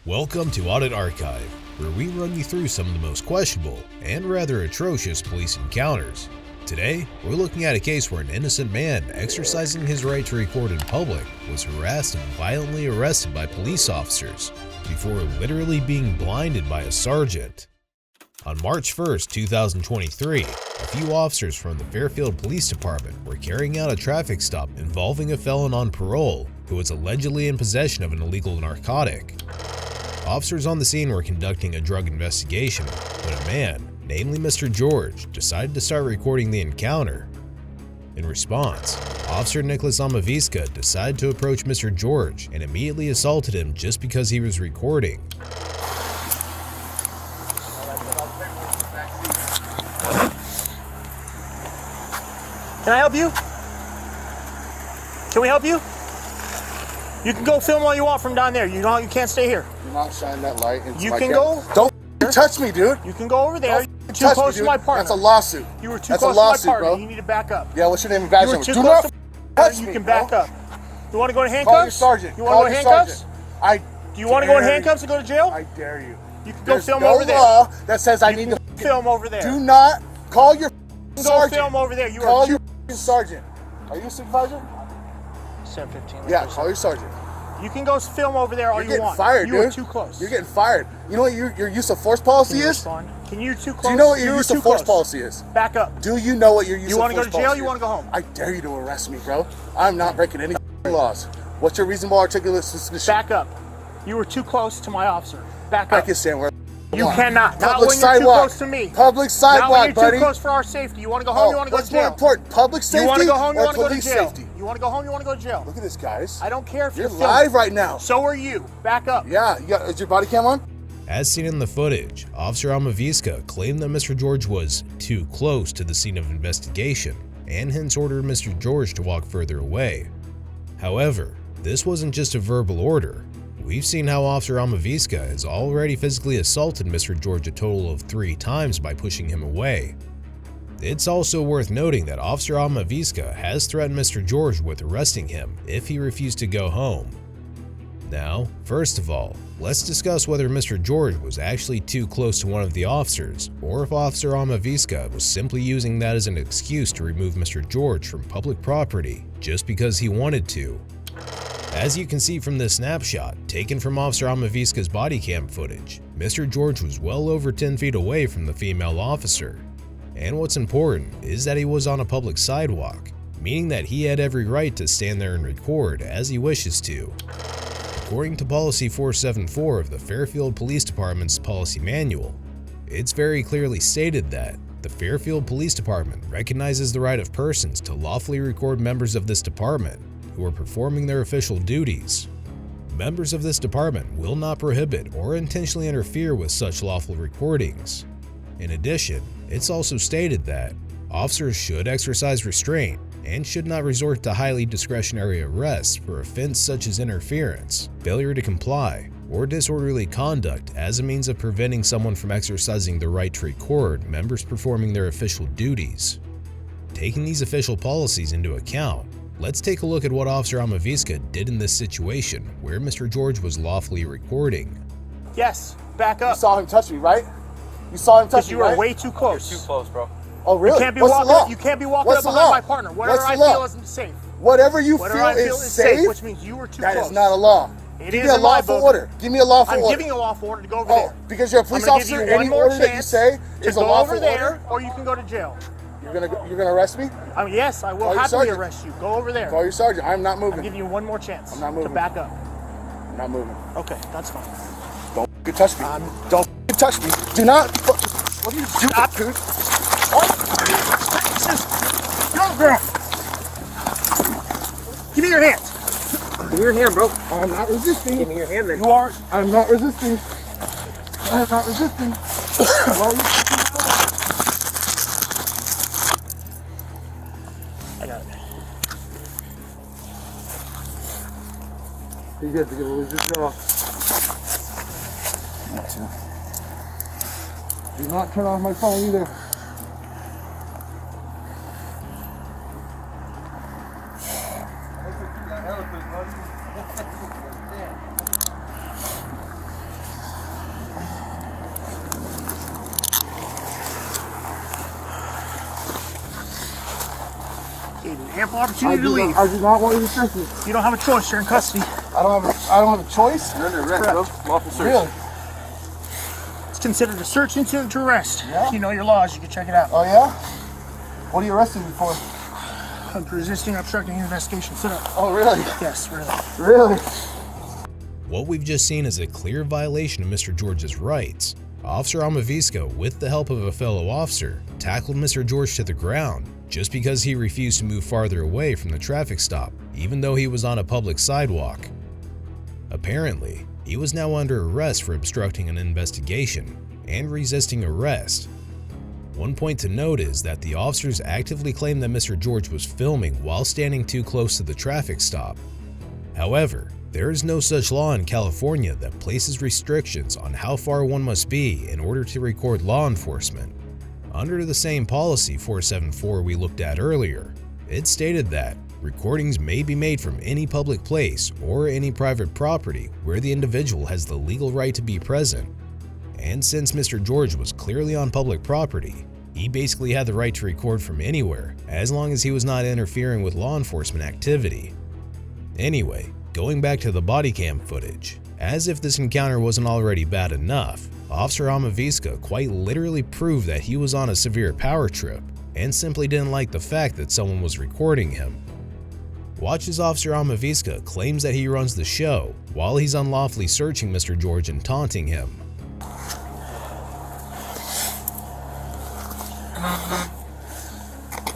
Welcome to Audit Archive, where we run you through some of the most questionable and rather atrocious police encounters. Today, we're looking at a case where an innocent man exercising his right to record in public was harassed and violently arrested by police officers before literally being blinded by a sergeant. On March 1st, 2023, a few officers from the Fairfield Police Department were carrying out a traffic stop involving a felon on parole who was allegedly in possession of an illegal narcotic. Officers on the scene were conducting a drug investigation when a man, namely Mr. George, decided to start recording the encounter. In response, Officer Nicholas Amavisca decided to approach Mr. George and immediately assaulted him just because he was recording. Can I help you? Can we help you? You can go film all you want from down there. You know you can't stay here. Do not shine that light into You my can camera. go. Don't touch me, dude. You can go over there. Don't You were too touch close me, to my dude. partner. That's a lawsuit. You were too That's close a lawsuit, to my partner. bro. You need to back up. Yeah, what's your name and badge You were number? too Do close not to touch You me, can bro. back up. You want to go to Call your handcuffs? sergeant. You want to go to handcuffs? Do you want to go in dare handcuffs and go to jail? I dare you. You can go There's film no over there. law that says I need to Film over there. do not call your Go sergeant. film over there. You Call are your sergeant. Are you a supervisor? 7:15. Yeah, call your sergeant. You can go film over there all You're you getting want. fired, you dude. are too close. You're getting fired. You know what your use of force policy Can you is? respond? Can you too close? Do you know what your You use were of too force close. policy is? Back up. Do you know what your use You of want to force go to jail? policy You is? want to go home? I dare you to arrest me, bro. I'm not breaking any laws. What's your reasonable articulate suspicion? Back up. You were too close to my officer. Back I up. can stand where You cannot. Not Public when you're too sidewalk. close to me. Public Not sidewalk, when you're buddy. too close for our safety. You want to go home? You want to go to What's more jail? important, public safety You want to go home? You or want to go to police jail? safety? You want to go home? You want to go to jail? Look at this, guys. I don't care if You're you're live filming. right now. So are you. Back up. Yeah, is your body cam on? As seen in the footage, Officer Amavisca claimed that Mr. George was too close to the scene of investigation and hence ordered Mr. George to walk further away. However, this wasn't just a verbal order. We've seen how Officer Amavisca has already physically assaulted Mr. George a total of 3 times by pushing him away. It's also worth noting that Officer Amavisca has threatened Mr. George with arresting him if he refused to go home. Now, first of all, let's discuss whether Mr. George was actually too close to one of the officers, or if Officer Amavisca was simply using that as an excuse to remove Mr. George from public property just because he wanted to. As you can see from this snapshot, taken from Officer Amavisca's body cam footage, Mr. George was well over 10 feet away from the female officer. And what's important is that he was on a public sidewalk, meaning that he had every right to stand there and record as he wishes to. According to Policy 474 of the Fairfield Police Department's policy manual, it's very clearly stated that the Fairfield Police Department recognizes the right of persons to lawfully record members of this department who are performing their official duties. Members of this department will not prohibit or intentionally interfere with such lawful recordings. In addition, it's also stated that officers should exercise restraint and should not resort to highly discretionary arrests for offense such as interference, failure to comply, or disorderly conduct as a means of preventing someone from exercising the right to record members performing their official duties. Taking these official policies into account, let's take a look at what Officer Amavisca did in this situation where Mr. George was lawfully recording. Yes. Back You up. saw him touch me, right? You saw him touch Because me, you were right? way too close. You're too close, bro. Oh, really? You can't be What's the law? walking. You can't be walking What's up the behind law? my partner. Whatever What's I the law? feel isn't safe. Whatever you Whatever feel I feel is is safe, which means you were too that close. is not a law. It Give is me a in my lawful book. order. Give me a lawful I'm order. giving you a lawful order to go over Oh, there. because you're a police I'm gonna give officer, you one any more order that you chance say to is a go lawful over there, order? or you can go to jail. You're gonna arrest me? I mean, yes, I will Call your happily sergeant. arrest you. Go over there. Call your sergeant. I'm not I'm moving. giving you one more chance I'm not moving. to back up. I'm not moving. Okay, that's fine. Don't f***ing touch me. Don't f***ing touch me. Do not. What are you doing, Stop. dude? Go, girl. Give me your hands. Give me your hand, bro. I'm not resisting. Give me your hand, then. You are. I'm not resisting. I'm not resisting. Well, I got it. you guys are gonna lose this girl. Do not turn off my phone either. Ample opportunity to leave. I do not want you to search me. You don't have a choice. You're in custody. I don't have a choice. You're under arrest, bro. Lawful search. Really? It's considered a search incident to arrest. Yeah? You know your laws. You can check it out. Oh yeah? What are you arresting me for? Resisting, obstructing an investigation. Sit up. Oh really? Yes, really. Really? What we've just seen is a clear violation of Mr. George's rights. Officer Amavisco, with the help of a fellow officer, tackled Mr. George to the ground just because he refused to move farther away from the traffic stop, even though he was on a public sidewalk. Apparently, he was now under arrest for obstructing an investigation and resisting arrest. One point to note is that the officers actively claimed that Mr. George was filming while standing too close to the traffic stop. However, there is no such law in California that places restrictions on how far one must be in order to record law enforcement. Under the same policy 474 we looked at earlier, it stated that recordings may be made from any public place or any private property where the individual has the legal right to be present. And since Mr. George was clearly on public property, he basically had the right to record from anywhere as long as he was not interfering with law enforcement activity. Anyway, going back to the body cam footage, as if this encounter wasn't already bad enough, Officer Amavisca quite literally proved that he was on a severe power trip and simply didn't like the fact that someone was recording him. Watch as Officer Amavisca claims that he runs the show while he's unlawfully searching Mr. George and taunting him.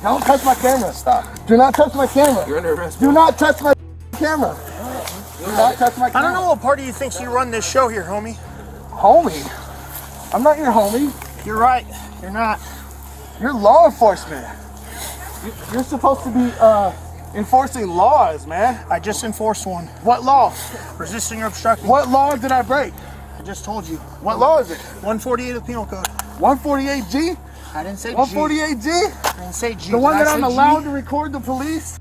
Don't touch my camera. Stop. Do not touch my camera. You're under arrest, Do bro. not touch my camera. Do not touch my camera. I don't know what party you think you run this show here, homie. Homie? I'm not your homie. You're right. You're not. You're law enforcement. You're supposed to be enforcing laws, man. I just enforced one. What law? Resisting or obstructing. What law did I break? I just told you. What law is it? 148 of the Penal Code. 148G? I didn't say G. 148G? I didn't say G. The one Did I that I'm say G? allowed to record the police?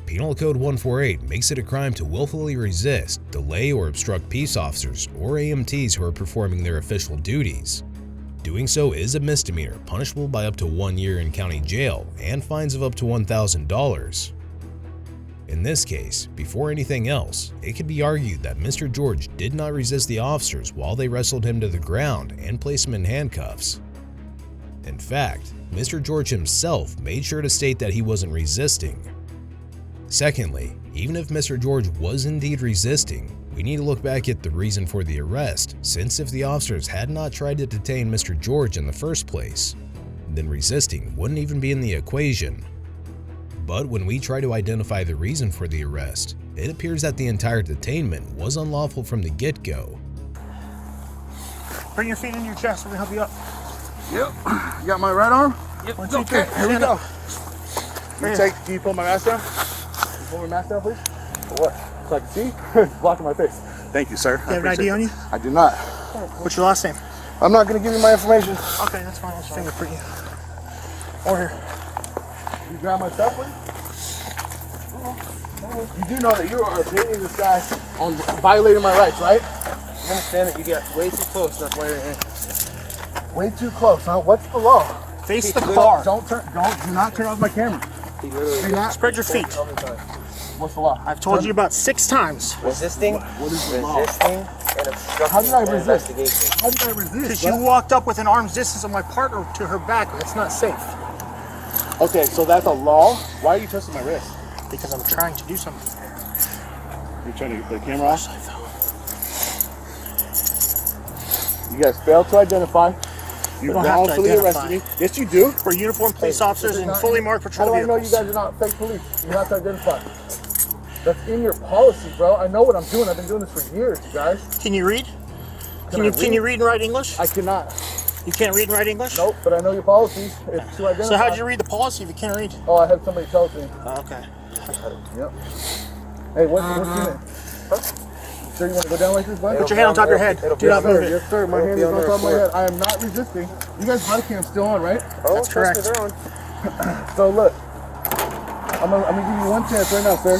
Penal Code 148 makes it a crime to willfully resist, delay, or obstruct peace officers or AMTs who are performing their official duties. Doing so is a misdemeanor, punishable by up to 1 year in county jail and fines of up to $1,000. In this case, before anything else, it could be argued that Mr. George did not resist the officers while they wrestled him to the ground and placed him in handcuffs. In fact, Mr. George himself made sure to state that he wasn't resisting. Secondly, even if Mr. George was indeed resisting, we need to look back at the reason for the arrest, since if the officers had not tried to detain Mr. George in the first place, then resisting wouldn't even be in the equation. But when we try to identify the reason for the arrest, it appears that the entire detainment was unlawful from the get-go. Bring your feet in your chest. We're going to help you up. Yep. You got my right arm? Yep. 1, 2, 3. Here we Stand go. up. Can you pull my mask down? Can you pull my mask down, please? For what? So I can see? It's blocking my face. Thank you, sir. You have an ID on you? I do not. What's your last name? I'm not going to give you my information. Okay, that's fine. I'll just fingerprint you. Over here. You grab my stuff, please? You do know that you are paying this guy on violating my rights, right? You understand that you get way too close, that's why you're in. Way too close, huh? What's the law? Face the car. Do not turn off my camera. He literally Do not. Spread your feet. What's the law? I've told you about 6 times. resisting, What is the law? resisting, and obstructing How did I an resist? investigation. How did I resist? Because you walked up with an arm's distance of my partner to her back. That's not safe. Okay, so that's a law? Why are you twisting my wrist? Because I'm trying to do something. You're trying to put the camera off? You guys failed to identify. You don't have to wrongfully identify. arrested me. Yes, you do. We're uniformed police officers in fully marked How patrol do I know you vehicles. guys are not fake police? You have to identify. That's in your policy, bro. I know what I'm doing. I've been doing this for years, you guys. Can you read? Can you read and write English? I cannot. You can't read and write English? Nope, but I know your policies. It's to identify. So how'd you read the policy if you can't read? Oh, I had somebody tell it to me. Oh, okay. Yep. Hey, what's your name? Sure you want to go down like this, bud? Put your hand on top of your head. Do not move it. Yes, sir. My hand is on top of my head. I am not resisting. You guys' body cam's still on, right? That's correct. So look, I'm gonna give you one chance right now, sir.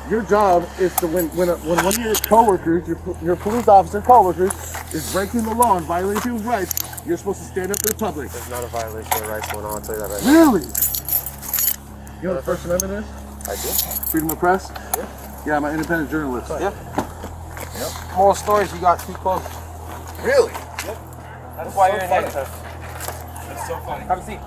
Your job is to when one of your coworkers, your police officer coworkers, is breaking the law and violating people's rights, you're supposed to stand up to the public. There's not a violation of rights going on, I'll tell you that right now. Really? You know what the First Amendment is? I do. Freedom of press? Yeah. Yeah, I'm an independent journalist. Yeah. Yep. More stories you got too close. Really? Yep. That's why you're in handcuffs. That's so funny. Have a seat.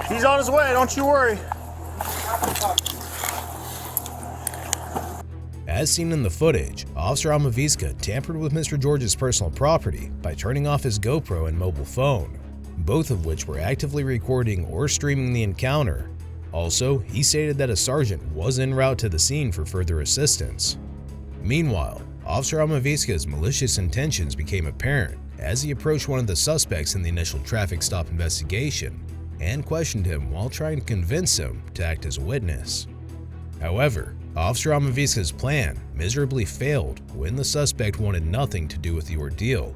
He's on his way, don't you worry. As seen in the footage, Officer Almaviska tampered with Mr. George's personal property by turning off his GoPro and mobile phone, both of which were actively recording or streaming the encounter. Also, he stated that a sergeant was en route to the scene for further assistance. Meanwhile, Officer Almaviska's malicious intentions became apparent as he approached one of the suspects in the initial traffic stop investigation and questioned him while trying to convince him to act as a witness. However, Officer Almaviska's plan miserably failed when the suspect wanted nothing to do with the ordeal.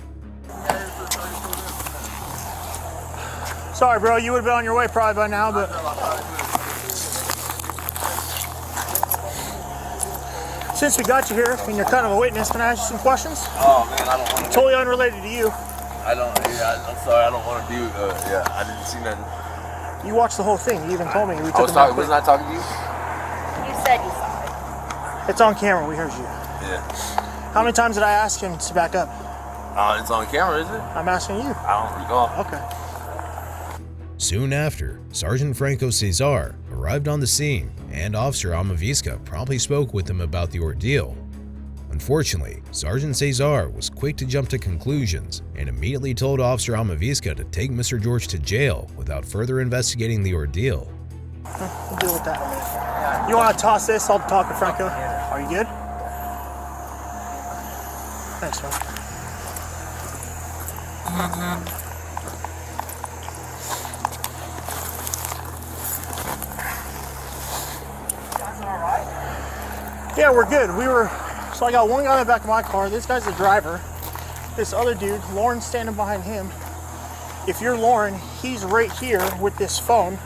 Sorry, bro, you would have been on your way probably by now, but since we got you here and you're kind of a witness, can I ask you some questions? Oh man, I don't want to. Totally unrelated to you. I don't. Yeah, I'm sorry. I don't want to do. Yeah, I didn't see nothing. You watched the whole thing. You even told me. We I took was him talking. out Wasn't I talking to you? You said you saw it. It's on camera. We heard you. Yeah. How many times did I ask him to back up? It's on camera, is it? I'm asking you. I don't recall. Okay. Soon after, Sergeant Franco Cesar arrived on the scene and Officer Almaviska promptly spoke with him about the ordeal. Unfortunately, Sergeant Cesar was quick to jump to conclusions and immediately told Officer Almaviska to take Mr. George to jail without further investigating the ordeal. We'll deal with that. You want to toss this? I'll talk to Franco. Are you good? Thanks, man. Yeah, we're good. So I got one guy in the back of my car. This guy's the driver. This other dude, Lauren's standing behind him. If you're Lauren, he's right here with this phone,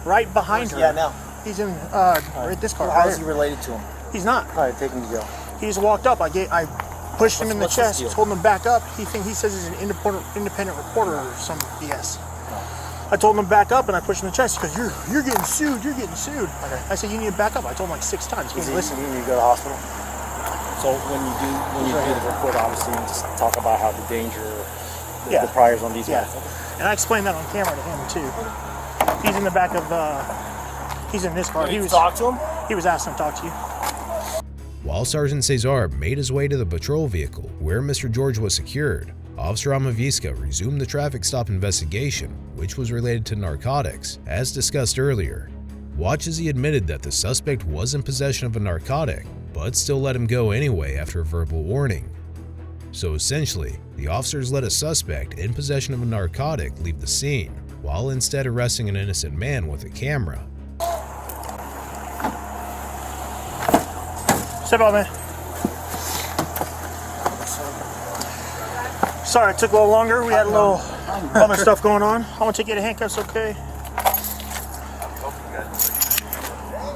right behind her. Yeah, now. He's in right this car. How Right is he here. related to him? He's not. All right, take him to jail. He just walked up. I pushed him in the What's his chest, deal? told him to back up. He says he's an independent reporter or some BS. I told him to back up and I pushed him in the chest because you're getting sued. You're getting sued. Okay. I said you need to back up. I told him like 6 times. He Is didn't listen. you need to go to the hospital? So when you do the report, obviously, you just talk about how the danger, the priors on these Yeah. guys. And I explained that on camera to him too. He's in the back of he's in this car. He was talk to him? He was asking to talk to you. While Sergeant Cesar made his way to the patrol vehicle where Mr. George was secured, Officer Almaviska resumed the traffic stop investigation, which was related to narcotics, as discussed earlier. Watch as he admitted that the suspect was in possession of a narcotic, but still let him go anyway after a verbal warning. So essentially, the officers let a suspect in possession of a narcotic leave the scene, while instead arresting an innocent man with a camera. Step out, man. Sorry, it took a little longer. We had a little other stuff going on. I'm gonna take you to handcuffs, okay?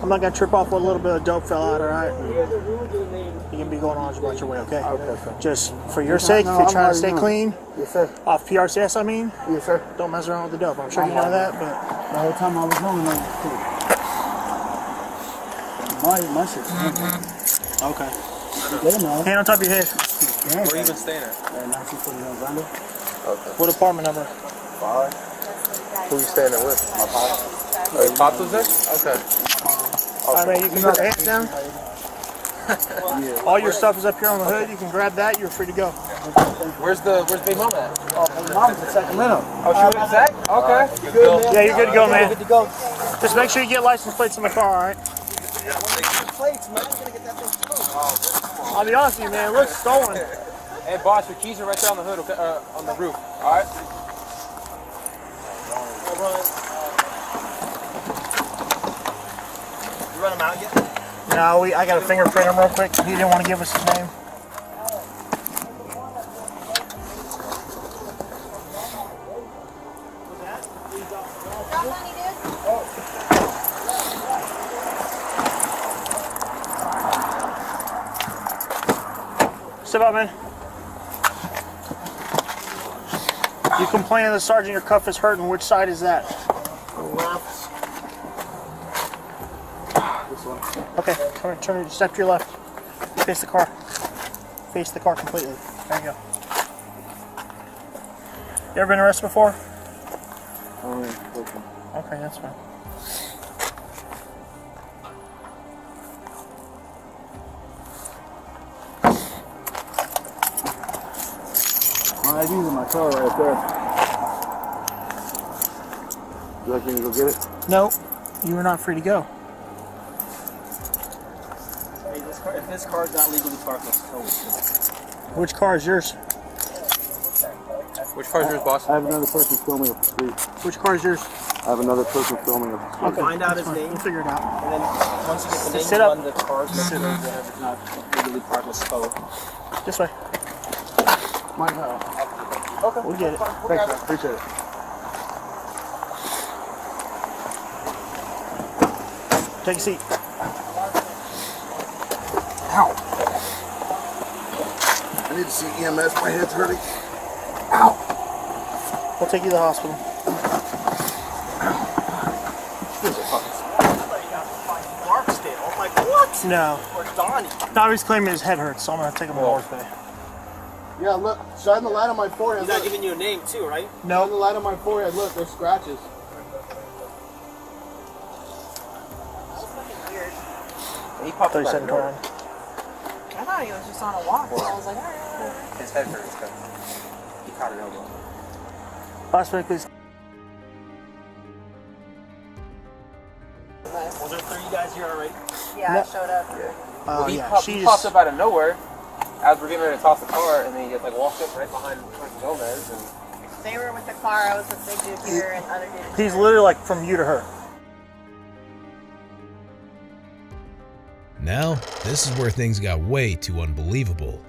I'm not gonna trip off what a little bit of dope fell out, alright? You can be going on about your way, okay? Okay. Just for your sake, if you're trying to stay clean, Yes, sir. off PRCS, I mean, Yes, sir. don't mess around with the dope. I'm sure you know that, but The whole time I was going, I was cool. My shit's okay. good, man. Hand on top of your head. Where you been staying at? What apartment number? 5. Who you staying there with? My pop. Oh, your pop was there? Okay. Alright, man, you can put your hands down. All your stuff is up here on the hood. You can grab that. You're free to go. Where's Big Mom at? Mom's in Sacramento. Oh, she was Zach? Okay. You good, man? Yeah, you're good to go, man. Good to go. Just make sure you get license plates in the car, alright? Plates, man. You're gonna get that thing smooth. I'll be honest with you, man. It looks stolen. Hey, boss, your keys are right there on the hood, okay? On the roof. All right. You run him out yet? No, I got to fingerprint him real quick. He didn't want to give us his name. Step out, man. You complaining to the sergeant your cuff is hurting. Which side is that? Left. This one. Okay, turn, step to your left. Face the car. Face the car completely. There you go. You ever been arrested before? Okay, that's fine. My ID's in my car right there. You like me to go get it? No, you are not free to go. Hey, if this car is not legally parked, let's tow it. Which car is yours? Which car's yours, boss? I have another person filming up the street. Which car is yours? I have another person filming up the street. Okay, Find out that's his fine. name. We'll figure it out. And then once you get the name, Sit up. run the car's number, whatever's not legally parked, let's tow it. This way. Mine now. Okay. We'll get it. Thanks, man. Appreciate it. Take a seat. Ow. I need to see EMS. My head's hurting. Ow. We'll take you to the hospital. Barksdale, I'm like, what? No. Or Donnie. No, he's claiming his head hurts, so I'm going to take him to North Bay. Yeah, look. Shine the light on my forehead. He's not Look. giving you a name too, right? Shine the light on my forehead. Look, there's scratches. He popped up 37 out of nowhere. turn. I thought he was just on a walk, so I was like, alright. His head hurts because he caught an elbow. Last minute, please. Was there 3 guys here already? Yeah, No. I showed up. He Yeah, popped she's... up out of nowhere as we're getting ready to toss the car, and then he just like walked up right behind Gomez. And They were with the car, I was with big dude here and other dude. He's literally like from you to her. Now, this is where things got way too unbelievable.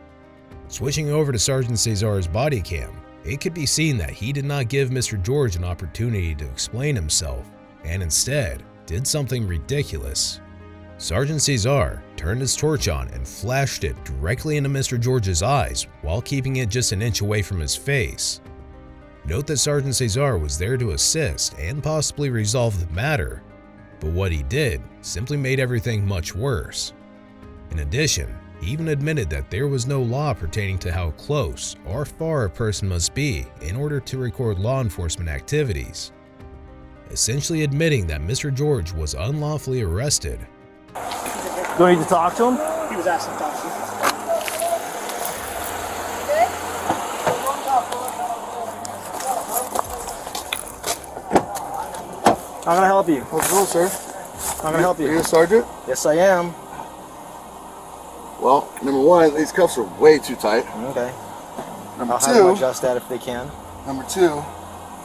Switching over to Sergeant Cesar's body cam, it could be seen that he did not give Mr. George an opportunity to explain himself, and instead did something ridiculous. Sergeant Cesar turned his torch on and flashed it directly into Mr. George's eyes while keeping it just an inch away from his face. Note that Sergeant Cesar was there to assist and possibly resolve the matter, but what he did simply made everything much worse. In addition, he even admitted that there was no law pertaining to how close or far a person must be in order to record law enforcement activities, essentially admitting that Mr. George was unlawfully arrested. Do I need to talk to him? He was asking to talk to you. How can I help you? How's it going, sir? How can I help Are you you? a sergeant? Yes, I am. Well, number one, these cuffs are way too tight. Okay. Number I'll have them two, adjust that if they can. number two,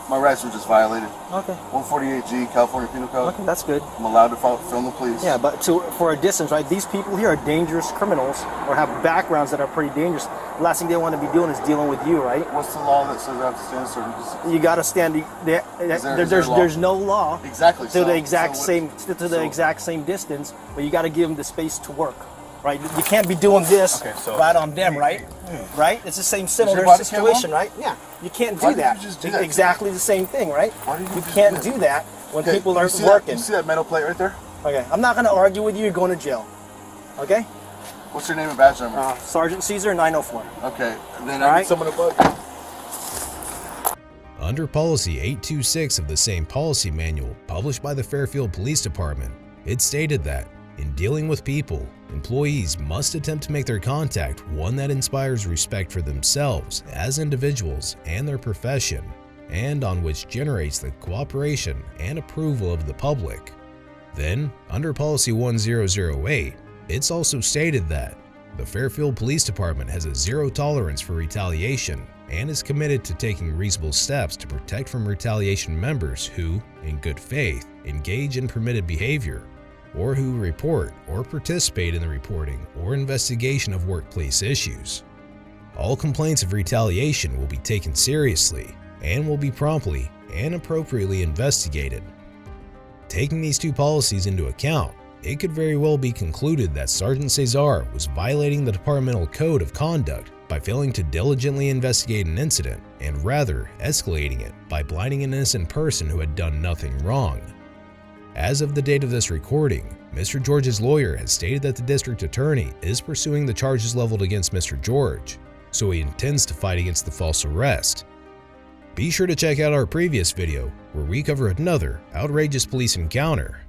my rights were just violated. Okay. 148G, California Penal Code. Okay, that's good. I'm allowed to film the police. Yeah, but for a distance, right? These people here are dangerous criminals or have backgrounds that are pretty dangerous. The last thing they want to be doing is dealing with you, right? What's the law that says I have to stand a certain distance? You got to stand. There's no law Exactly. to the exact what- same exact same distance, but you got to give them the space to work, right? You can't be doing this Okay, so- right on them, right? Right? It's the same similar body cam situation, on? right? Yeah. You can't Why do did that. you just do that? Exactly the same thing, right? Why did you You just can't do do that when Okay, people are you see working. That, you see that metal plate right there? Okay, I'm not going to argue with you. You're going to jail. Okay? What's your name and badge number? Sergeant Caesar 904. Okay, and then all I right. need someone to bug. Under Policy 826 of the same policy manual published by the Fairfield Police Department, it stated that, in dealing with people, employees must attempt to make their contact one that inspires respect for themselves as individuals and their profession, and on which generates the cooperation and approval of the public. Then, under Policy 1008, it's also stated that the Fairfield Police Department has a zero tolerance for retaliation and is committed to taking reasonable steps to protect from retaliation members who, in good faith, engage in permitted behavior, or who report or participate in the reporting or investigation of workplace issues. All complaints of retaliation will be taken seriously and will be promptly and appropriately investigated. Taking these two policies into account, it could very well be concluded that Sergeant Cesar was violating the departmental code of conduct by failing to diligently investigate an incident and rather escalating it by blinding an innocent person who had done nothing wrong. As of the date of this recording, Mr. George's lawyer has stated that the district attorney is pursuing the charges leveled against Mr. George, so he intends to fight against the false arrest. Be sure to check out our previous video where we cover another outrageous police encounter.